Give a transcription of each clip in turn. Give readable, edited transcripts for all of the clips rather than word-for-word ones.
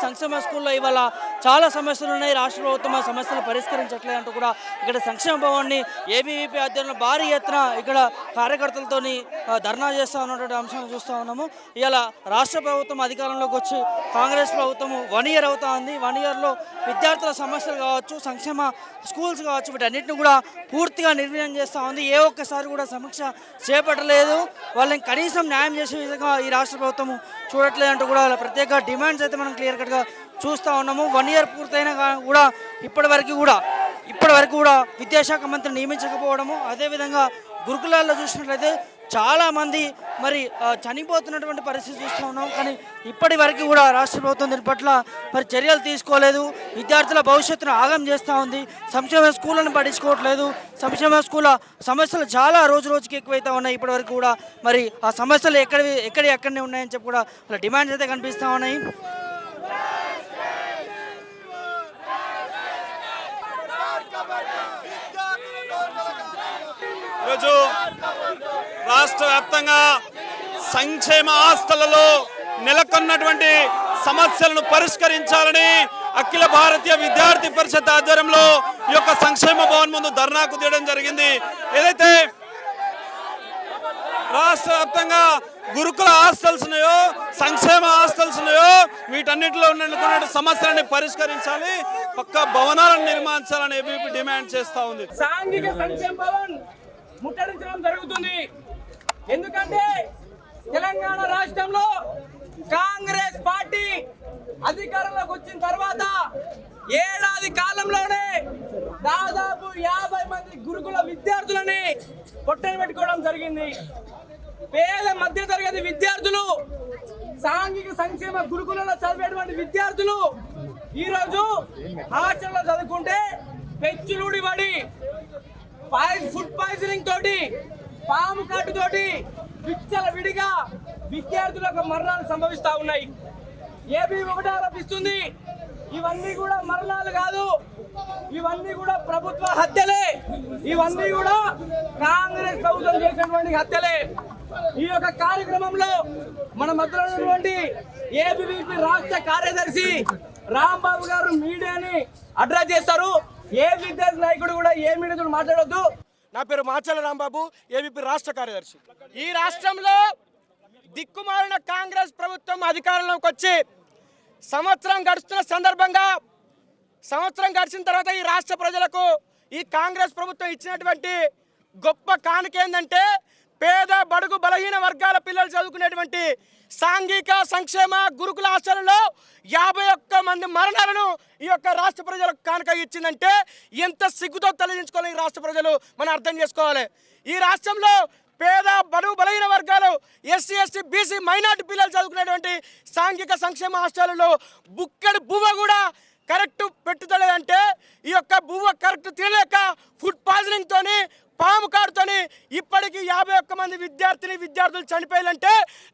సంక్షేమ స్కూల్లో ఇవాళ చాలా సమస్యలు ఉన్నాయి. రాష్ట్ర ప్రభుత్వం ఆ సమస్యలు పరిష్కరించట్లేదు అంటూ కూడా ఇక్కడ సంక్షేమ భవన్ని ఏబీవీపీ ఆధ్వర్యంలో భారీ ఎత్తున ఇక్కడ కార్యకర్తలతోని ధర్నా చేస్తూ ఉన్నటువంటి అంశాన్ని చూస్తూ ఉన్నాము. ఇలా రాష్ట్ర ప్రభుత్వం అధికారంలోకి వచ్చి కాంగ్రెస్ ప్రభుత్వం 1 ఇయర్ అవుతా ఉంది. 1 ఇయర్లో విద్యార్థుల సమస్యలు కావచ్చు, సంక్షేమ స్కూల్స్ కావచ్చు, వీటన్నిటిని కూడా పూర్తిగా నిర్వీర్యం చేస్తూ ఉంది. ఏ ఒక్కసారి కూడా సమీక్ష చేపట్టలేదు. వాళ్ళని కనీసం న్యాయం చేసే విధంగా ఈ రాష్ట్ర ప్రభుత్వం చూడట్లేదంటూ కూడా వాళ్ళ ప్రత్యేక డిమాండ్స్ అయితే మనం క్లియర్ కట్గా చూస్తూ ఉన్నాము. 1 ఇయర్ పూర్తయినా కూడా ఇప్పటి వరకు కూడా విద్యాశాఖ మంత్రి నియమించకపోవడము, అదేవిధంగా గురుకులాల్లో చూసినట్లయితే చాలామంది మరి చనిపోతున్నటువంటి పరిస్థితి చూస్తూ ఉన్నాం. కానీ ఇప్పటి వరకు కూడా రాష్ట్ర ప్రభుత్వం దీని పట్ల మరి చర్యలు తీసుకోలేదు. విద్యార్థుల భవిష్యత్తును ఆగం చేస్తూ ఉంది. సంక్షేమ స్కూళ్ళను పట్టించుకోవట్లేదు. సంక్షేమ స్కూళ్ళ సమస్యలు చాలా రోజు రోజుకి ఎక్కువైతే ఉన్నాయి. ఇప్పటి వరకు కూడా మరి ఆ సమస్యలు ఎక్కడనే ఉన్నాయని చెప్పి కూడా అలా డిమాండ్స్ అయితే కనిపిస్తూ ఉన్నాయి. ఈరోజు రాష్ట్ర వ్యాప్తంగా సంక్షేమ హాస్టళ్లలో నెలకొన్నటువంటి సమస్యలను పరిష్కరించాలని అఖిల భారతీయ విద్యార్థి పరిషత్ ఆధ్వర్యంలో ఈ యొక్క సంక్షేమ భవన్ ముందు ధర్నాకు తీయడం జరిగింది. ఏదైతే రాష్ట్ర వ్యాప్తంగా గురుకుల హాస్టల్స్ ఉన్నాయో, సంక్షేమ హాస్టల్స్ ఉన్నాయో, వీటన్నిటిలో ఉన్నటువంటి సమస్యలని పరిష్కరించాలి, పక్క భవనాలను నిర్మించాలని ఏబీవీపీ డిమాండ్ చేస్తూ ఉంది. సాంఘిక సంక్షేమ భవన్ ముట్టడించడం జరుగుతుంది. ఎందుకంటే తెలంగాణ రాష్ట్రంలో కాంగ్రెస్ పార్టీ అధికారంలోకి వచ్చిన తర్వాత ఏడాది కాలంలోనే దాదాపు 50 మంది గురుకుల విద్యార్థులని పొట్టన పెట్టుకోవడం జరిగింది. పేద మధ్య తరగతి విద్యార్థులు, సాంఘిక సంక్షేమ గురుకులలో చదివేటువంటి విద్యార్థులు ఈరోజు హాస్టల్లో చదువుకుంటే పెచ్చులుడి పడి ఫుడ్ పాయిజనింగ్ తోటి, పాము కాటు తోటి విచ్చల విడిగా విద్యార్థులకు మరణాలు సంభవిస్తూ ఉన్నాయి. ఏబీ ఒకటి ఆరోపిస్తుంది, ఇవన్నీ కూడా మరణాలు కాదు, ఇవన్నీ కూడా ప్రభుత్వ హత్యలే, ఇవన్నీ కూడా కాంగ్రెస్ ప్రభుత్వం చేసినటువంటి హత్యలే. ఈ యొక్క కార్యక్రమంలో మన మధ్యలో ఉన్నటువంటి ఏబీవీపీ రాష్ట్ర కార్యదర్శి రాంబాబు గారు మీడియాని అడ్రస్ చేస్తారు. ఏ విద్యార్థి నాయకుడు కూడా ఏ మీడియాతో మాట్లాడొద్దు. నా పేరు మాచల రాంబాబు, ఏబీపీ రాష్ట్ర కార్యదర్శి. ఈ రాష్ట్రంలో దిక్కుమాలిన కాంగ్రెస్ ప్రభుత్వం అధికారంలోకి వచ్చి సంవత్సరం గడుస్తున్న సందర్భంగా, సంవత్సరం గడిచిన తర్వాత ఈ రాష్ట్ర ప్రజలకు ఈ కాంగ్రెస్ ప్రభుత్వం ఇచ్చినటువంటి గొప్ప కానుక ఏంటంటే పేద బడుగు బలహీన వర్గాల పిల్లలు చదువుకునేటువంటి సాంఘిక సంక్షేమ గురుకుల హాస్టల్లో 51 మంది మరణాలను ఈ యొక్క రాష్ట్ర ప్రజలకు కానుక ఇచ్చిందంటే ఎంత సిగ్గుతో తలదించుకోవాలి ఈ రాష్ట్ర ప్రజలు మనం అర్థం చేసుకోవాలి. ఈ రాష్ట్రంలో పేద బడుగు బలహీన వర్గాలు, ఎస్సీ ఎస్టీ బీసీ మైనార్టీ పిల్లలు చదువుకునేటువంటి సాంఘిక సంక్షేమ హాస్టల్లో బుక్కడి బువ్వ కూడా కరెక్ట్ పెట్టుతలేదంటే ఈ యొక్క బువ్వ కరెక్ట్ తినలేక ఫుడ్ పాయిజనింగ్ తోని, పాము కాడుతోని ఇప్పటికీ 51 మంది విద్యార్థులు చనిపోయాలంటే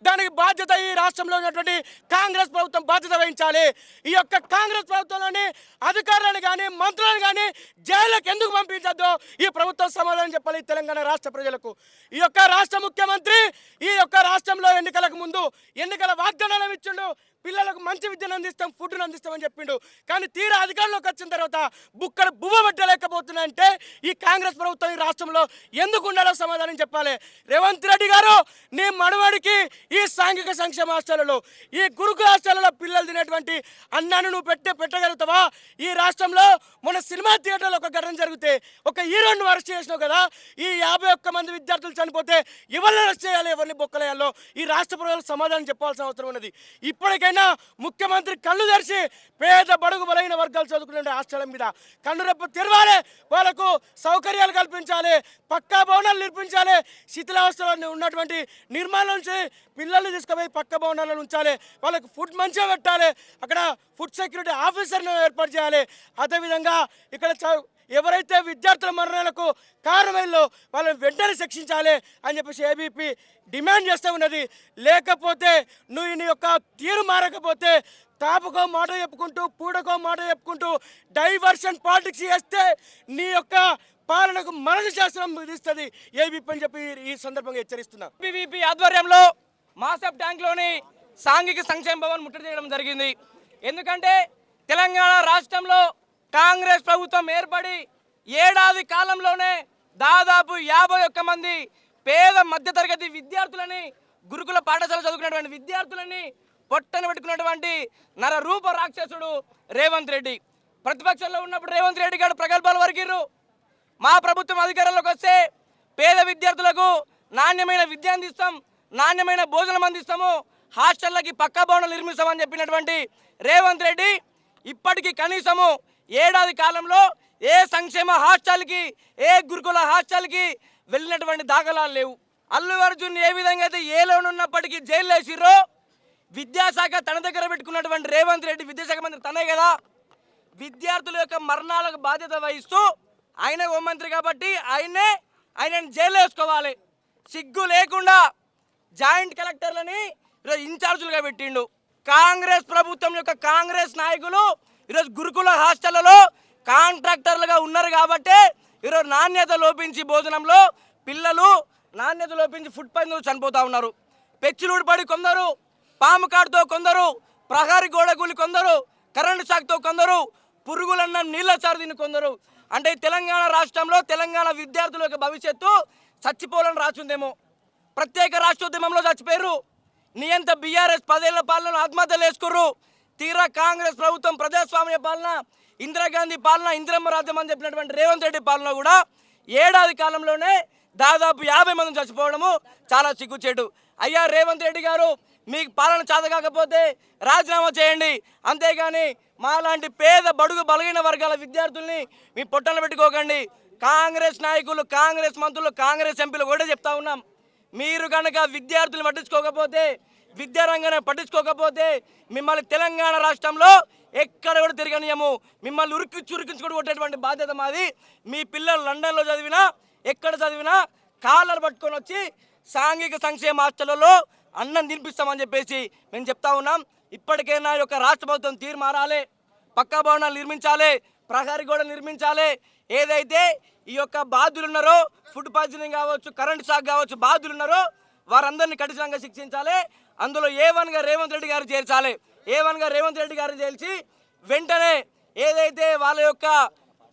దానికి బాధ్యత ఈ రాష్ట్రంలో ఉన్నటువంటి కాంగ్రెస్ ప్రభుత్వం బాధ్యత వహించాలి. ఈ యొక్క కాంగ్రెస్ ప్రభుత్వంలోని అధికారులను కానీ మంత్రులను కానీ జైలుకి ఎందుకు పంపించద్దో ఈ ప్రభుత్వం సమాధానం చెప్పాలి తెలంగాణ రాష్ట్ర ప్రజలకు. ఈ యొక్క రాష్ట్ర ముఖ్యమంత్రి ఈ యొక్క రాష్ట్రంలో ఎన్నికలకు ముందు ఎన్నికల వాగ్దానాలు ఇచ్చిండు, పిల్లలకు మంచి విద్యను అందిస్తాం, ఫుడ్ను అందిస్తామని చెప్పిండు. కానీ తీరా అధికారంలోకి వచ్చిన తర్వాత బుక్కలు బువ్వ పెట్టలేకపోతున్నాయంటే ఈ కాంగ్రెస్ ప్రభుత్వం ఈ రాష్ట్రంలో ఎందుకు ఉండాలో సమాధానం చెప్పాలి. రేవంత్ రెడ్డి గారు, నీ మనవాడికి ఈ సాంఘిక సంక్షేమ హాస్టల్లో, ఈ గురుకుల హాస్టల్లో పిల్లలు తినేటువంటి అన్నాన్ని నువ్వు పెట్టగలుగుతావా? ఈ రాష్ట్రంలో మన సినిమా థియేటర్లో ఒక ఘటన జరిగితే ఒక హీరోని అరెస్ట్ చేసినావు కదా, ఈ 51 మంది విద్యార్థులు చనిపోతే ఎవరిని అరెస్ట్ చేయాలి, ఎవరిని బొక్కలేయాలో ఈ రాష్ట్ర ప్రజలకు సమాధానం చెప్పాల్సిన అవసరం ఉన్నది. ఇప్పటికైనా ముఖ్యమంత్రి కళ్ళు తెరిచి పేద బడుగు బలైన వర్గాలు చదువుకునే హాస్టల్ మీద కన్నురెప్ప తెరవాలి, వాళ్ళకు సౌకర్యాలు కల్పించాలి, పక్కా భవనాలు నిర్మించాలి, శిథిలావస్థలో ఉన్నటువంటి నిర్మాణం నుంచి పిల్లల్ని తీసుకుపోయి పక్క భవనాలను ఉంచాలి, వాళ్ళకు ఫుడ్ మంచిగా పెట్టాలి, అక్కడ ఫుడ్ సెక్యూరిటీ ఆఫీసర్ను ఏర్పాటు చేయాలి. అదేవిధంగా ఇక్కడ ఎవరైతే విద్యార్థుల మరణాలకు కారణమైందో వాళ్ళని వెంటనే శిక్షించాలి అని చెప్పేసి ఏబీపీ డిమాండ్ చేస్తూ ఉన్నది. లేకపోతే నువ్వు నీ యొక్క తీరు మారకపోతే తాపుకో మాట చెప్పుకుంటూ, పూడకో మాట చెప్పుకుంటూ డైవర్షన్ పాలిటిక్స్ చేస్తే నీ యొక్క పాలనకు మరణ శాస్త్రం విధిస్తుంది ఏబీపీ అని చెప్పి ఈ సందర్భంగా హెచ్చరిస్తున్నా. ఏబీవీపీ ఆధ్వర్యంలో మాసప్ ట్యాంక్లోని సాంఘిక సంక్షేమ భవన్ ముట్టడి చేయడం జరిగింది. ఎందుకంటే తెలంగాణ రాష్ట్రంలో కాంగ్రెస్ ప్రభుత్వం ఏర్పడి ఏడాది కాలంలోనే దాదాపు 51 మంది పేద మధ్యతరగతి విద్యార్థులని, గురుకుల పాఠశాల చదువుకున్నటువంటి విద్యార్థులని పొట్టన పెట్టుకున్నటువంటి నరరూప రాక్షసుడు రేవంత్ రెడ్డి. ప్రతిపక్షంలో ఉన్నప్పుడు రేవంత్ రెడ్డి గారు ప్రగల్భాలు వరికిర్రు. మా ప్రభుత్వం అధికారంలోకి వస్తే పేద విద్యార్థులకు నాణ్యమైన విద్య అందిస్తాం, నాణ్యమైన భోజనం అందిస్తాము, హాస్టళ్ళకి పక్కా భవనాలు నిర్మిస్తామని చెప్పినటువంటి రేవంత్ రెడ్డి ఇప్పటికీ కనీసము ఏడాది కాలంలో ఏ సంక్షేమ హాస్టల్కి, ఏ గురుకుల హాస్టల్కి వెళ్ళినటువంటి దాఖలాలు లేవు. అల్లు అర్జున్ ఏ విధంగా అయితే ఏలోనున్నప్పటికీ జైల్లో వేసిర్రో, విద్యాశాఖ తన దగ్గర పెట్టుకున్నటువంటి రేవంత్ రెడ్డి విద్యాశాఖ మంత్రి తనే కదా, విద్యార్థుల యొక్క మరణాలకు బాధ్యత వహిస్తూ ఆయన హోంమంత్రి కాబట్టి ఆయనని జైల్లో వేసుకోవాలి. సిగ్గు లేకుండా జాయింట్ కలెక్టర్లని ఈరోజు ఇన్ఛార్జులుగా పెట్టిండు. కాంగ్రెస్ ప్రభుత్వం యొక్క కాంగ్రెస్ నాయకులు ఈరోజు గురుకుల హాస్టళ్లలో కాంట్రాక్టర్లుగా ఉన్నారు కాబట్టి ఈరోజు నాణ్యత లోపించి భోజనంలో పిల్లలు నాణ్యత లోపించి ఫుడ్ పాయిజన్ చనిపోతూ ఉన్నారు. పెచ్చులుడు పడి కొందరు, పాము కాటుతో కొందరు, ప్రహారీ గోడ కూలి కొందరు, కరెంటు షాక్తో కొందరు, పురుగులన్నం నీళ్ళ చారు తిని కొందరు. అంటే తెలంగాణ రాష్ట్రంలో తెలంగాణ విద్యార్థుల యొక్క భవిష్యత్తు చచ్చిపోవాలని రాచుందేమో. ప్రత్యేక రాష్ట్రోద్యమంలో చచ్చిపోయారు. నియంత బీఆర్ఎస్ 10 ఏళ్ల పాలనలో ఆత్మహత్యలు వేసుకుర్రు. తీరా కాంగ్రెస్ ప్రభుత్వం ప్రజాస్వామ్య పాలన, ఇందిరాగాంధీ పాలన, ఇందిరమ్మ రాజ్యం అని చెప్పినటువంటి రేవంత్ రెడ్డి పాలన కూడా ఏడాది కాలంలోనే దాదాపు 50 మంది చచ్చిపోవడము చాలా సిగ్గుచేటు. అయ్యా రేవంత్ రెడ్డి గారు, మీకు పాలన చేత కాకపోతే రాజీనామా చేయండి. అంతేగాని మాలాంటి పేద బడుగు బలహీన వర్గాల విద్యార్థుల్ని మీ పొట్టన పెట్టుకోకండి. కాంగ్రెస్ నాయకులు, కాంగ్రెస్ మంత్రులు, కాంగ్రెస్ ఎంపీలు కూడా చెప్తా ఉన్నాం, మీరు కనుక విద్యార్థులు పట్టించుకోకపోతే, విద్యారంగాన్ని పట్టించుకోకపోతే మిమ్మల్ని తెలంగాణ రాష్ట్రంలో ఎక్కడ కూడా తిరగనియము. మిమ్మల్ని ఉరికించుకొని కొట్టేటువంటి బాధ్యత మాది. మీ పిల్లలు లండన్లో చదివినా, ఎక్కడ చదివినా కాలర్ పట్టుకొని వచ్చి సాంఘిక సంక్షేమ హాస్టళ్లలో అన్నం తినిపిస్తామని చెప్పేసి మేము చెప్తా ఉన్నాం. ఇప్పటికైనా ఈ యొక్క రాష్ట్ర ప్రభుత్వం తీరు మారాలి, పక్కా భవనాలు నిర్మించాలి, ప్రహరీ గోడలు నిర్మించాలి. ఏదైతే ఈ యొక్క బాధ్యులు ఉన్నారో, ఫుడ్ పాయిజనింగ్ కావచ్చు, కరెంట్ షాక్ కావచ్చు, బాధ్యులు ఉన్నారో వారందరినీ కఠినంగా శిక్షించాలి. అందులో A1గా రేవంత్ రెడ్డి గారు చేర్చాలి. A1గా రేవంత్ రెడ్డి గారు చేర్చి వెంటనే ఏదైతే వాళ్ళ యొక్క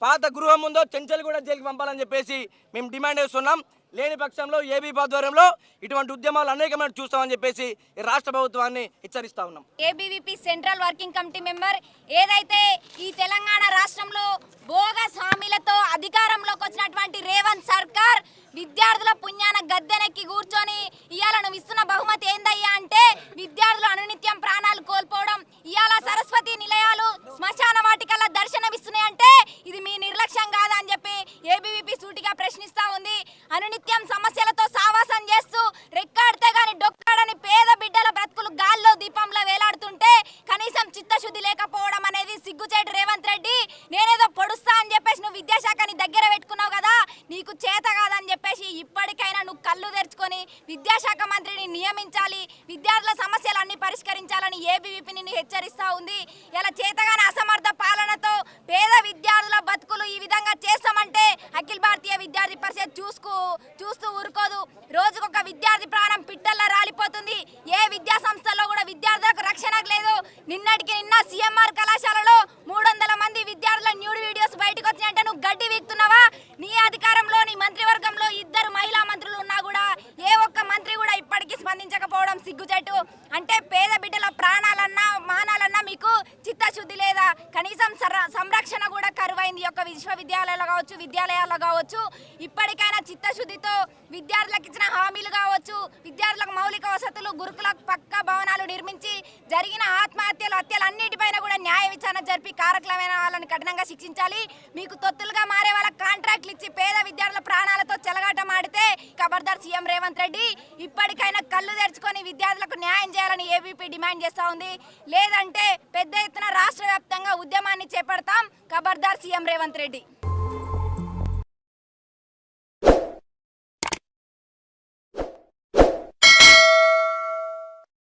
పాత గృహం ఉందో చెంచల్ కూడా జైలుకి పంపాలని చెప్పేసి మేము డిమాండ్ చేస్తున్నాం. లేని పక్షంలో ఏబీపీ ఆధ్వర్యంలో ఇటువంటి ఉద్యమాలు అనేకమైన చూస్తామని చెప్పేసి ఈ రాష్ట్ర ప్రభుత్వాన్ని హెచ్చరిస్తా ఉన్నాం. ABVP central working committee member ఏదైతే ఈ తెలంగాణ రాష్ట్రంలో బోగస్ హామీలతో అధికారంలోకి వచ్చినటువంటి రేవంత్ సర్కార్ విద్యార్థుల పుణ్యాన గద్దెనెక్కి కూర్చొని ఇవాళ నువ్వు ఇస్తున్న బహుమతి ఏందయ్యా అంటే విద్యార్థులు అనునిత్యం ప్రాణాలు కోల్పోవడం, ఇవాళ సరస్వతి నిలయాలు శ్మశాన వాటికల్లా దర్శనమిస్తున్నాయంటే ఇది మీ నిర్లక్ష్యం కాదా అని చెప్పి ఏబీవీపీ సూటిగా ప్రశ్నిస్తా ఉంది. అనునిత్యం సమస్యలతో సావాసం చేస్తూ రెక్కాడితే గాని డొక్కాడని పేద బిడ్డల బ్రతుకులు గాల్లో దీపంలో వేలాడుతుంటే కనీసం చిత్తశుద్ధి లేకపోవడం అనేది సిగ్గుచేటు రేవంత్ రెడ్డి. నేనేదో పొడుస్తా అని చెప్పేసి నువ్వు విద్యాశాఖని దగ్గర పెట్టుకున్నావు కదా, నీకు చేత కాదని చెప్పేసి ఇప్పటికైనా నువ్వు కళ్ళు తెరుచుకొని విద్యాశాఖ మంత్రిని నియమించాలి, విద్యార్థుల సమస్యలన్నీ పరిష్కరించాలని ఏబీవీపీ నిన్ను హెచ్చరిస్తా ఉంది. ఇలా చేతగానే అసమర్థ పాలనతో పేద విద్యార్థుల బతుకులు ఈ విధంగా చేస్తామంటే అఖిల భారతీయ విద్యార్థి పరిషత్ చూస్తూ ఊరుకోదు. రోజుకొక విద్యార్థి ప్రాణం పిట్టల్లా రాలిపోతుంది. ఏ విద్యా సంస్థలో కూడా విద్యార్థులకు రక్షణ లేదు. నిన్నటికి నిన్న సిఎంఆర్ కళాశాలలో 300 మంది విద్యార్థుల న్యూడ్ వీడియోస్ బయటకు వచ్చినాయంటే నువ్వు గడ్డి వీక్తున్నావా? నీ అధికారంలో నీ మంత్రివర్గంలో 2 మహిళా మంత్రులు ఉన్నా కూడా ఏ ఒక్క మంత్రి కూడా ఇప్పటికీ స్పందించకపోవడం సిగ్గుచేటు. అంటే పేద బిడ్డల ప్రాణాలన్నా మానాలన్నా మీకు చిత్తశుద్ధి లేదా? కనీసం సంరక్షణ కూడా కరువైంది. యొక్క విశ్వవిద్యాలయాలు కావచ్చు, విద్యాలయాల్లో కావచ్చు, ఇప్పటికైనా చిత్తశుద్ధితో విద్యార్థులకు ఇచ్చిన హామీలు కావచ్చు, విద్యార్థులకు మౌలిక వసతులు, గురుకులకు పక్కా భవనాలు నిర్మించి జరిగిన ఆత్మహత్యలు, హత్యలు అన్నిటిపైన కూడా న్యాయ విచారణ జరిపి కారకులమైన వాళ్ళని కఠినంగా శిక్షించాలి. మీకు తొత్తులుగా మారే వాళ్ళ కాంట్రాక్ట్లు ఇచ్చి పేద విద్యార్థుల ప్రాణాలతో చెలగాటం ఆడితే ఖబర్దార్ సీఎం రేవంత్ రెడ్డి. ఇప్పటికైనా కళ్ళు తెరుచుకొని విద్యార్థులకు న్యాయం చేయాలని ఏబీపీ డిమాండ్ చేస్తూ ఉంది. లేదంటే పెద్ద ఎత్తున రాష్ట్ర వ్యాప్తంగా ఉద్యమాన్ని చేపడతాం. ఖబర్దార్ సీఎం రేవంత్ రెడ్డి.